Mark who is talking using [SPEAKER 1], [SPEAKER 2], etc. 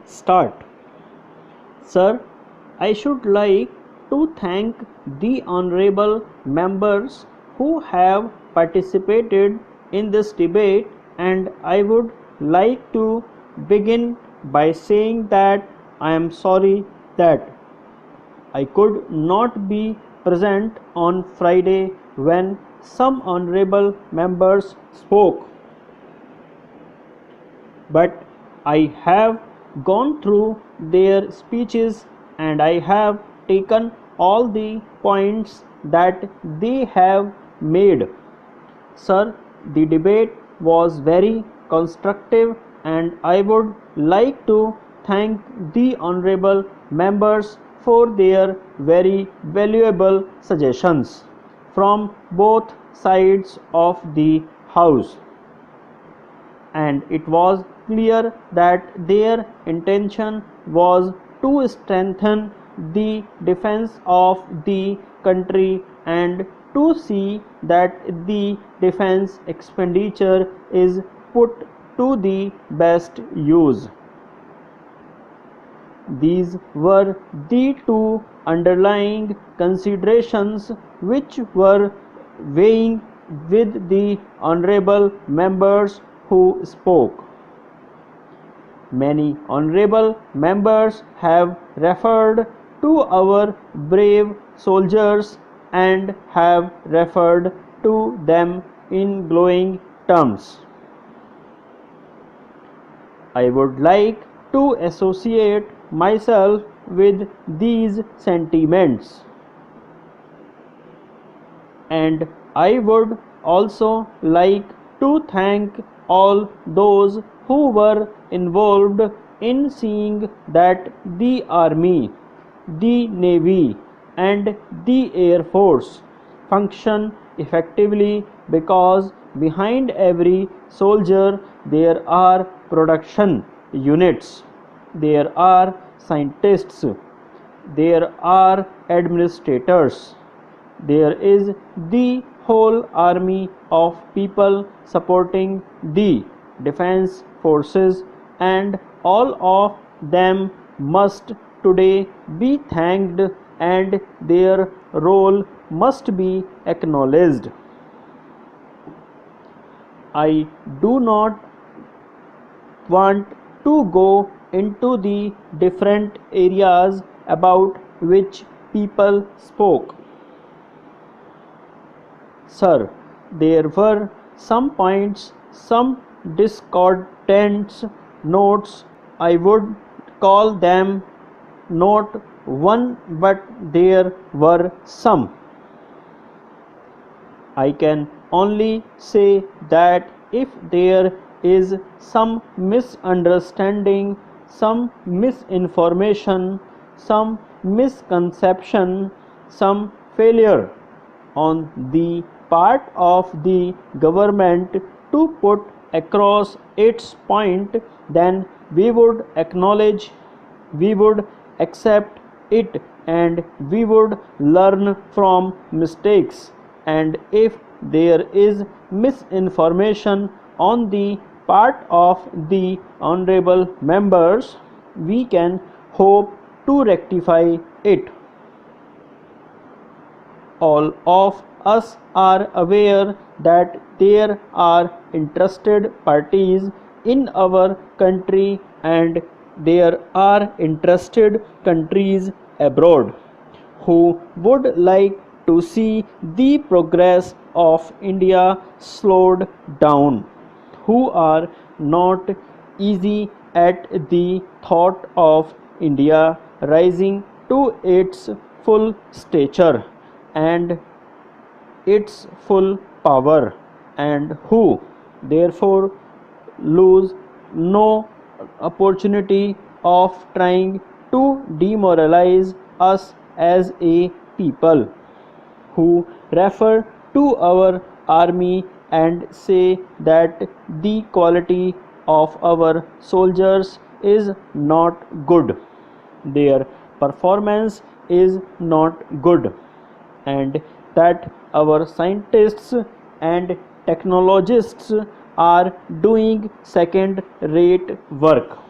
[SPEAKER 1] Start. Sir, I should like to thank the honourable members who have participated in this debate, and I would like to begin by saying that I am sorry that I could not be present on Friday when some honourable members spoke, but I have gone through their speeches and I have taken all the points that they have made. Sir, the debate was very constructive and I would like to thank the honourable members for their very valuable suggestions from both sides of the house, and it was clear that their intention was to strengthen the defense of the country and to see that the defense expenditure is put to the best use. These were the two underlying considerations which were weighing with the honourable members who spoke. Many honourable members have referred to our brave soldiers and have referred to them in glowing terms. I would like to associate myself with these sentiments, and I would also like to thank all those who were involved in seeing that the Army, the Navy and the Air Force function effectively, because behind every soldier there are production units, there are scientists, there are administrators, there is the whole army of people supporting the defense forces, and all of them must today be thanked and their role must be acknowledged. I do not want to go into the different areas about which people spoke. Sir, there were some points, some discordant notes. I would call them not one, but there were some. I can only say that if there is some misunderstanding, some misinformation, some misconception, some failure on the part of the government to put across its point, then we would acknowledge, we would accept it, and we would learn from mistakes. And if there is misinformation on the part of the honourable members, we can hope to rectify it. All of us are aware that there are interested parties in our country and there are interested countries abroad who would like to see the progress of India slowed down, who are not easy at the thought of India rising to its full stature and its full power, and who therefore lose no opportunity of trying to demoralize us as a people, who refer to our army and say that the quality of our soldiers is not good, their performance is not good, and that our scientists and technologists are doing second rate work.